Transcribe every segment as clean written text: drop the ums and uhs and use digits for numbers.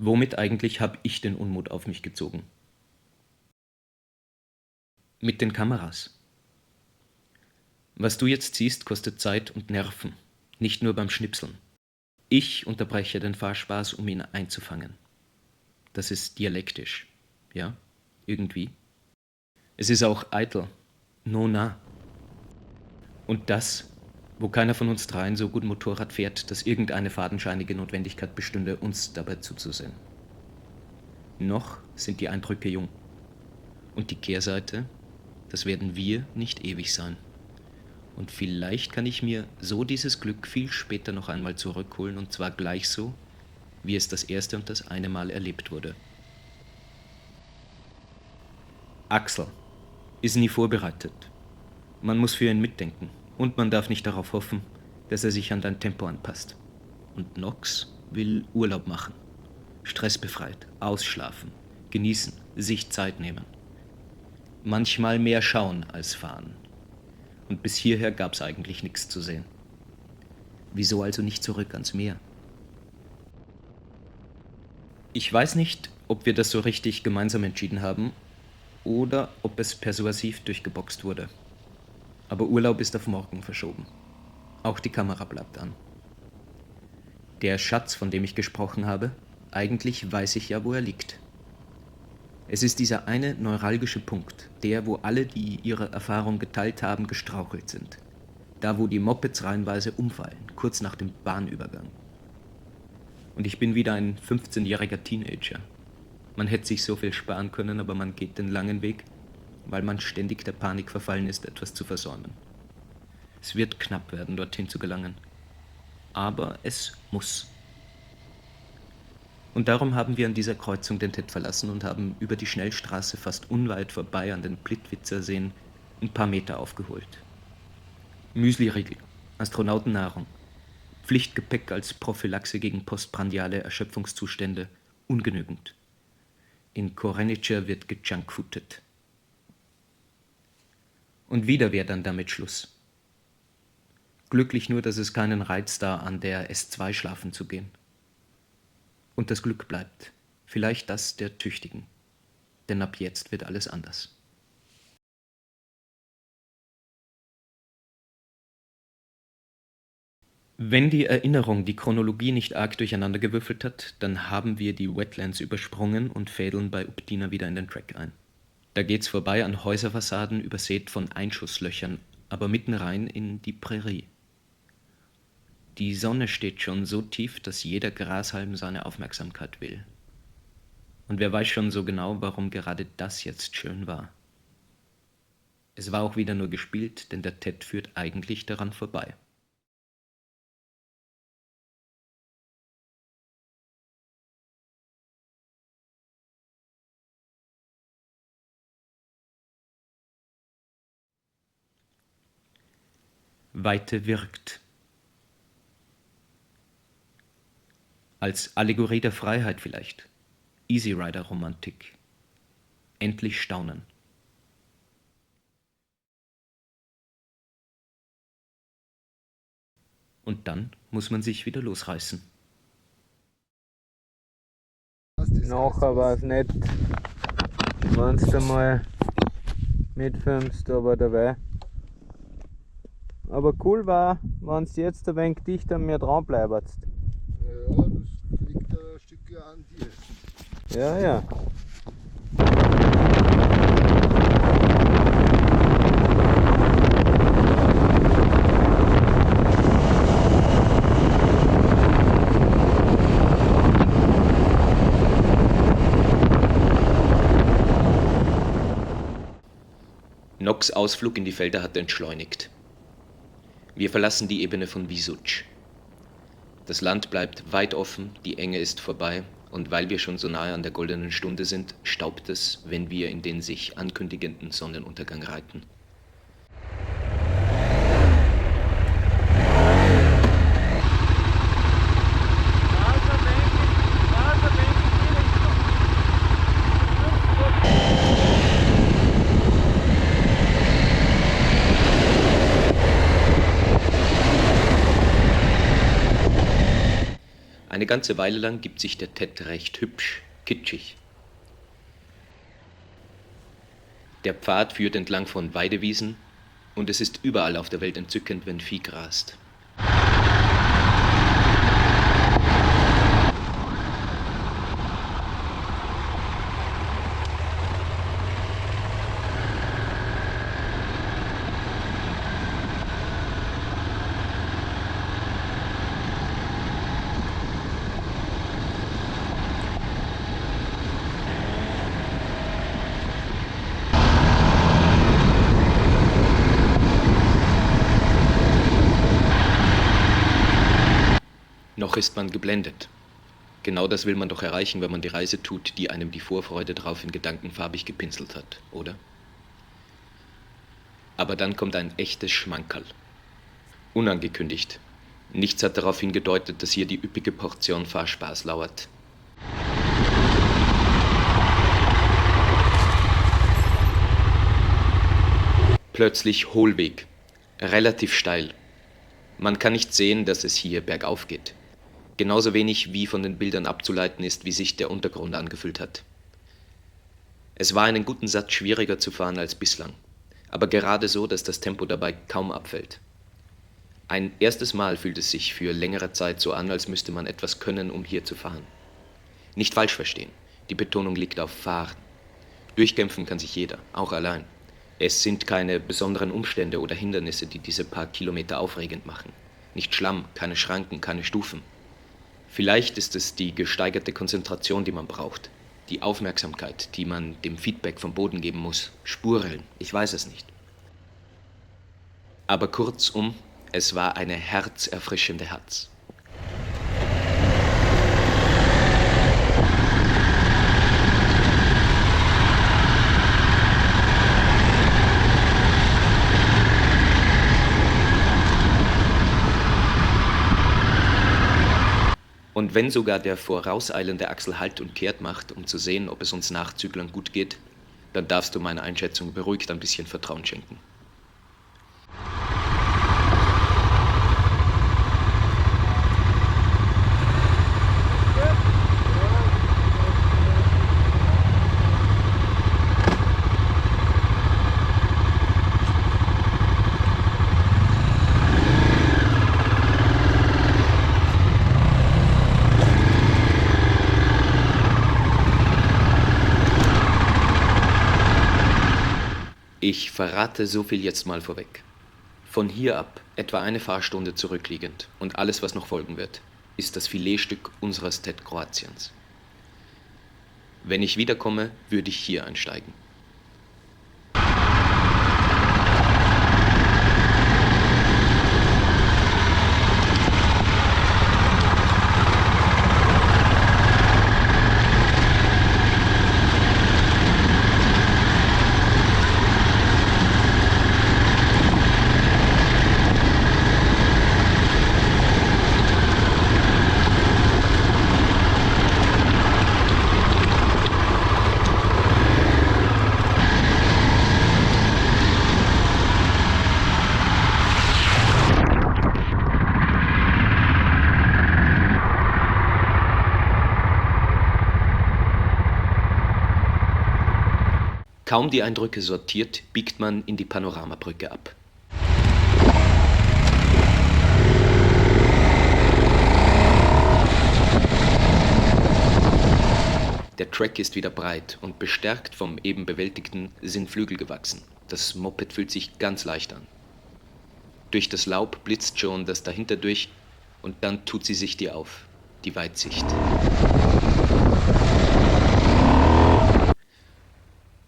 Womit eigentlich habe ich den Unmut auf mich gezogen? Mit den Kameras. Was du jetzt siehst, kostet Zeit und Nerven, nicht nur beim Schnipseln. Ich unterbreche den Fahrspaß, um ihn einzufangen. Das ist dialektisch, ja, irgendwie. Es ist auch eitel, no. Und das, wo keiner von uns dreien so gut Motorrad fährt, dass irgendeine fadenscheinige Notwendigkeit bestünde, uns dabei zuzusehen. Noch sind die Eindrücke jung. Und die Kehrseite, das werden wir nicht ewig sein. Und vielleicht kann ich mir so dieses Glück viel später noch einmal zurückholen, und zwar gleich so, wie es das erste und das eine Mal erlebt wurde. Axel ist nie vorbereitet. Man muss für ihn mitdenken und man darf nicht darauf hoffen, dass er sich an dein Tempo anpasst. Und Nox will Urlaub machen. Stressbefreit, ausschlafen, genießen, sich Zeit nehmen. Manchmal mehr schauen als fahren. Und bis hierher gab's eigentlich nichts zu sehen. Wieso also nicht zurück ans Meer? Ich weiß nicht, ob wir das so richtig gemeinsam entschieden haben oder ob es persuasiv durchgeboxt wurde. Aber Urlaub ist auf morgen verschoben. Auch die Kamera bleibt an. Der Schatz, von dem ich gesprochen habe, eigentlich weiß ich ja, wo er liegt. Es ist dieser eine neuralgische Punkt, der, wo alle, die ihre Erfahrung geteilt haben, gestrauchelt sind. Da, wo die Mopeds reihenweise umfallen, kurz nach dem Bahnübergang. Und ich bin wieder ein 15-jähriger Teenager. Man hätte sich so viel sparen können, aber man geht den langen Weg, weil man ständig der Panik verfallen ist, etwas zu versäumen. Es wird knapp werden, dorthin zu gelangen. Aber es muss. Und darum haben wir an dieser Kreuzung den Ted verlassen und haben über die Schnellstraße fast unweit vorbei an den Plitwitzer Seen ein paar Meter aufgeholt. Müsliriegel, Astronautennahrung, Pflichtgepäck als Prophylaxe gegen postprandiale Erschöpfungszustände, ungenügend. In Korenica wird gejunkfoodet. Und wieder wäre dann damit Schluss. Glücklich nur, dass es keinen Reiz da an der S2 schlafen zu gehen. Und das Glück bleibt, vielleicht das der Tüchtigen, denn ab jetzt wird alles anders. Wenn die Erinnerung die Chronologie nicht arg durcheinandergewürfelt hat, dann haben wir die Wetlands übersprungen und fädeln bei Uptina wieder in den Track ein. Da geht's vorbei an Häuserfassaden, übersät von Einschusslöchern, aber mitten rein in die Prärie. Die Sonne steht schon so tief, dass jeder Grashalm seine Aufmerksamkeit will. Und wer weiß schon so genau, warum gerade das jetzt schön war. Es war auch wieder nur gespielt, denn der Ted führt eigentlich daran vorbei. Weite wirkt. Als Allegorie der Freiheit vielleicht. Easy Rider Romantik. Endlich staunen. Und dann muss man sich wieder losreißen. Nachher war es nicht, wenn du mal mitfilmst, aber dabei. Aber cool war, wenn du jetzt ein wenig dichter an mir dran bleibst. Ja, das liegt ein Stück an dir. Ja, ja. Nox' Ausflug in die Felder hat entschleunigt. Wir verlassen die Ebene von Visuc. Das Land bleibt weit offen, die Enge ist vorbei, und weil wir schon so nahe an der goldenen Stunde sind, staubt es, wenn wir in den sich ankündigenden Sonnenuntergang reiten. Eine ganze Weile lang gibt sich der Ted recht hübsch, kitschig. Der Pfad führt entlang von Weidewiesen und es ist überall auf der Welt entzückend, wenn Vieh grast. Noch ist man geblendet. Genau das will man doch erreichen, wenn man die Reise tut, die einem die Vorfreude drauf in Gedanken farbig gepinselt hat, oder? Aber dann kommt ein echtes Schmankerl. Unangekündigt. Nichts hat darauf hingedeutet, dass hier die üppige Portion Fahrspaß lauert. Plötzlich Hohlweg. Relativ steil. Man kann nicht sehen, dass es hier bergauf geht. Genauso wenig wie von den Bildern abzuleiten ist, wie sich der Untergrund angefühlt hat. Es war einen guten Satz schwieriger zu fahren als bislang, aber gerade so, dass das Tempo dabei kaum abfällt. Ein erstes Mal fühlt es sich für längere Zeit so an, als müsste man etwas können, um hier zu fahren. Nicht falsch verstehen, die Betonung liegt auf Fahren. Durchkämpfen kann sich jeder, auch allein. Es sind keine besonderen Umstände oder Hindernisse, die diese paar Kilometer aufregend machen. Nicht Schlamm, keine Schranken, keine Stufen. Vielleicht ist es die gesteigerte Konzentration, die man braucht. Die Aufmerksamkeit, die man dem Feedback vom Boden geben muss. Spureln, ich weiß es nicht. Aber kurzum, es war eine herzerfrischende Herz. Und wenn sogar der vorauseilende Axel Halt und kehrt macht, um zu sehen, ob es uns Nachzüglern gut geht, dann darfst du meiner Einschätzung beruhigt ein bisschen Vertrauen schenken. Ich verrate so viel jetzt mal vorweg. Von hier ab, etwa eine Fahrstunde zurückliegend und alles, was noch folgen wird, ist das Filetstück unseres TED Kroatiens. Wenn ich wiederkomme, würde ich hier einsteigen. Kaum die Eindrücke sortiert, biegt man in die Panoramabrücke ab. Der Track ist wieder breit und bestärkt vom eben Bewältigten sind Flügel gewachsen. Das Moped fühlt sich ganz leicht an. Durch das Laub blitzt schon das dahinter durch und dann tut sie sich dir auf, die Weitsicht.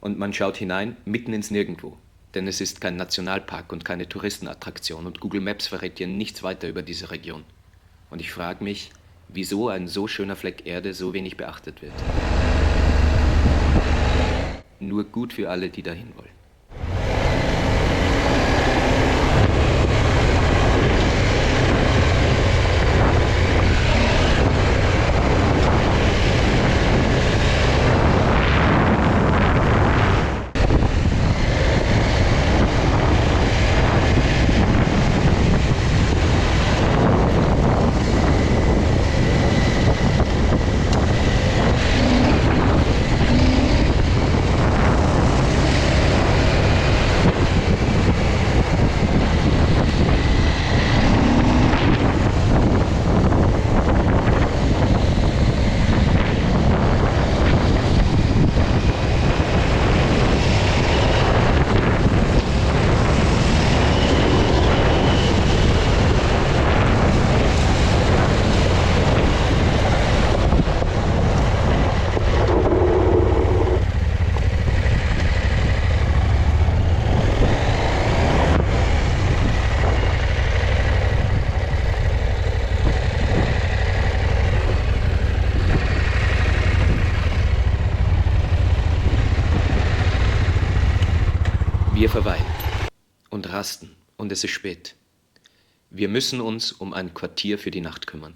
Und man schaut hinein, mitten ins Nirgendwo. Denn es ist kein Nationalpark und keine Touristenattraktion und Google Maps verrät dir nichts weiter über diese Region. Und ich frage mich, wieso ein so schöner Fleck Erde so wenig beachtet wird. Nur gut für alle, die dahin wollen. verweilen und rasten, und es ist spät. Wir müssen uns um ein Quartier für die Nacht kümmern.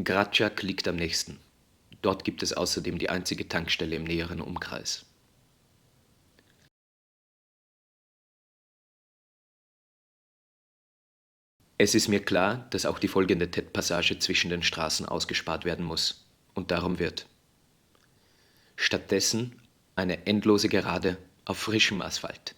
Gračac liegt am nächsten. Dort gibt es außerdem die einzige Tankstelle im näheren Umkreis. Es ist mir klar, dass auch die folgende Ted-Passage zwischen den Straßen ausgespart werden muss. Und darum wird. Stattdessen eine endlose Gerade auf frischem Asphalt.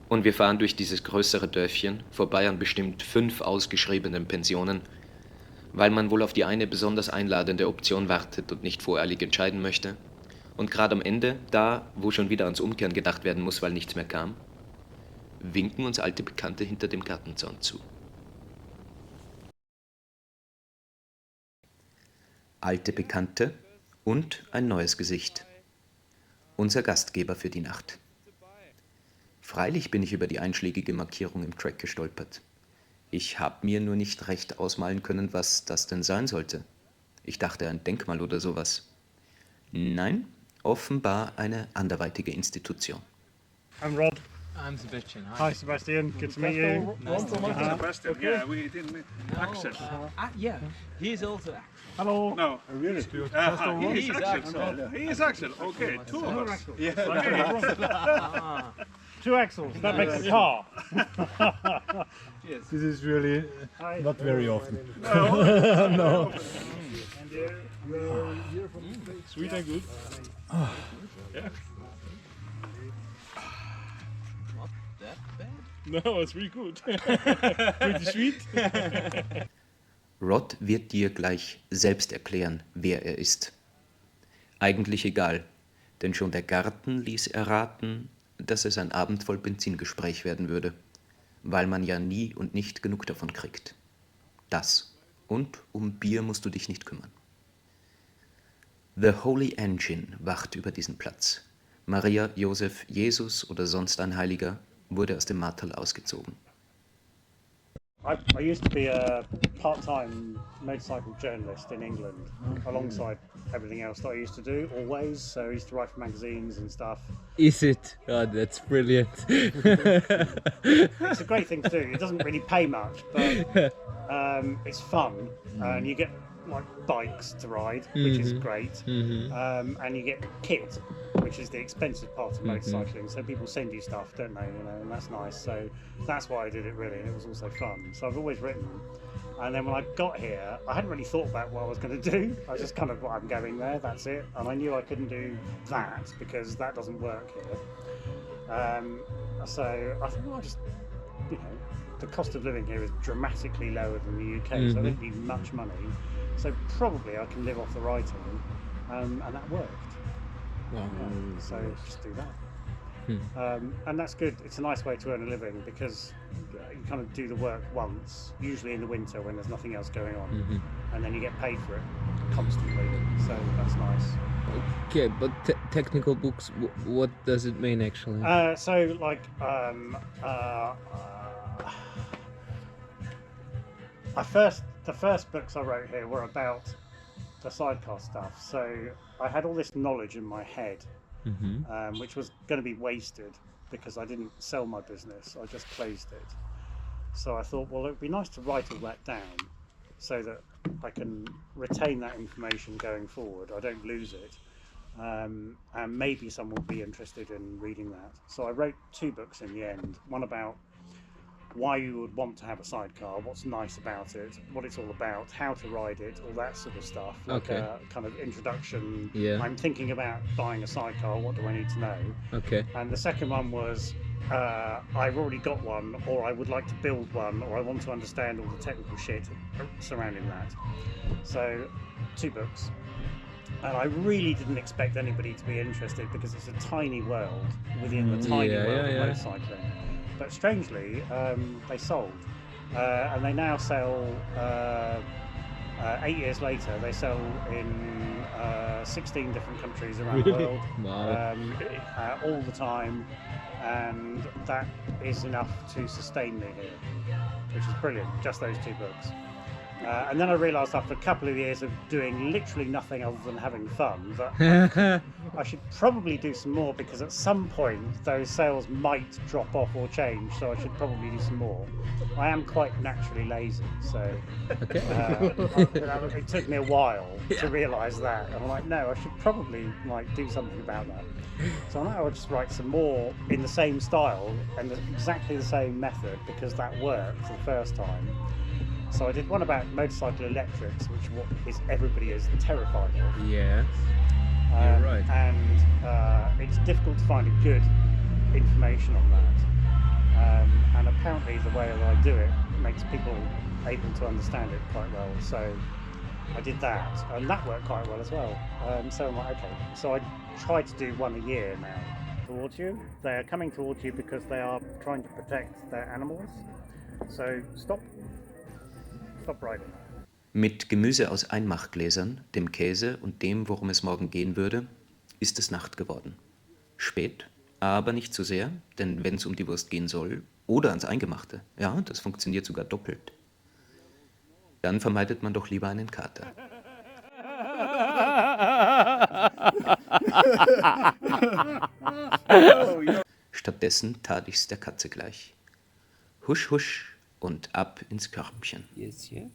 Und wir fahren durch dieses größere Dörfchen, vorbei an bestimmt 5 ausgeschriebenen Pensionen, weil man wohl auf die eine besonders einladende Option wartet und nicht voreilig entscheiden möchte. Und gerade am Ende, da, wo schon wieder ans Umkehren gedacht werden muss, weil nichts mehr kam, winken uns alte Bekannte hinter dem Gartenzaun zu. Alte Bekannte und ein neues Gesicht. Unser Gastgeber für die Nacht. Freilich bin ich über die einschlägige Markierung im Track gestolpert. Ich habe mir nur nicht recht ausmalen können, was das denn sein sollte. Ich dachte, ein Denkmal oder sowas. Nein, offenbar eine anderweitige Institution. I'm Rod. I'm Sebastian. Hi, Sebastian. Good to meet you. Nice to meet you. Sebastian, yeah, we didn't meet Axel. Yeah, he's also. Hello. No, Really? he is He's Axel. Axel. He is Axel. Okay, two of us. Two axles. That makes a car. Yes. This is really Hi. not very often. No. And you're from Sweet and good. Not that bad. No, it's really good. Pretty sweet. Rod wird dir gleich selbst erklären, wer er ist. Eigentlich egal, denn schon der Garten ließ erraten, dass es ein Abend voll Benzingespräch werden würde, weil man ja nie und nicht genug davon kriegt. Das und um Bier musst du dich nicht kümmern. The Holy Engine wacht über diesen Platz. Maria, Josef, Jesus oder sonst ein Heiliger wurde aus dem Marterl ausgezogen. I used to be a part-time motorcycle journalist in England, alongside everything else that I used to do, always. So I used to write for magazines and stuff. Is it? Oh, that's brilliant. It's a great thing to do. It doesn't really pay much, but it's fun, and you get like bikes to ride, which is great, and you get kit, which is the expensive part of motorcycling. So people send you stuff, don't they? You know, and that's nice. So that's why I did it really, and it was also fun. So I've always written. And then when I got here, I hadn't really thought about what I was going to do. I was just kind of, I'm going there, that's it. And I knew I couldn't do that because that doesn't work here. So I thought, well, I'll just, you know, the cost of living here is dramatically lower than the UK, so I don't need much money. So probably I can live off the writing, and that worked. So just do that. And that's good. It's a nice way to earn a living because you kind of do the work once, usually in the winter when there's nothing else going on, and then you get paid for it constantly. So that's nice. Okay, but technical books, what does it mean actually? So like the first books I wrote here were about the sidecar stuff. So I had all this knowledge in my head, which was going to be wasted because I didn't sell my business. I just closed it. So I thought, well, it would be nice to write all that down so that I can retain that information going forward. I don't lose it. And maybe someone will be interested in reading that. So I wrote 2 books in the end. One about why you would want to have a sidecar, what's nice about it, what it's all about, how to ride it, all that sort of stuff. Like a kind of introduction. Yeah. I'm thinking about buying a sidecar, what do I need to know? Okay. And the second one was I've already got one, or I would like to build one, or I want to understand all the technical shit surrounding that. So 2 books. And I really didn't expect anybody to be interested because it's a tiny world within the tiny world of motorcycling. But strangely, they sold. And they now sell, 8 years later, they sell in 16 different countries around the world. Wow. All the time. And that is enough to sustain me here, which is brilliant, just those 2 books. And then I realised after a couple of years of doing literally nothing other than having fun that I should probably do some more, because at some point those sales might drop off or change, so I should probably do some more. I am quite naturally lazy, so it took me a while to realise that. I'm like, no, I should probably do something about that. So now I'll just write some more in the same style and exactly the same method, because that worked the first time. So I did one about motorcycle electrics, which everybody is terrified of. Yeah, you're right. And it's difficult to find a good information on that. And apparently the way that I do it makes people able to understand it quite well. So I did that, and that worked quite well as well. So I'm like, okay. So I try to do one a year now. Towards you, they are coming towards you because they are trying to protect their animals. So stop riding. Mit Gemüse aus Einmachgläsern, dem Käse und dem, worum es morgen gehen würde, ist es Nacht geworden. Spät, aber nicht zu sehr, denn wenn es um die Wurst gehen soll, oder ans Eingemachte, ja, das funktioniert sogar doppelt, dann vermeidet man doch lieber einen Kater. Stattdessen tat ich's der Katze gleich. Husch, husch und ab ins Körbchen. Yes, yes.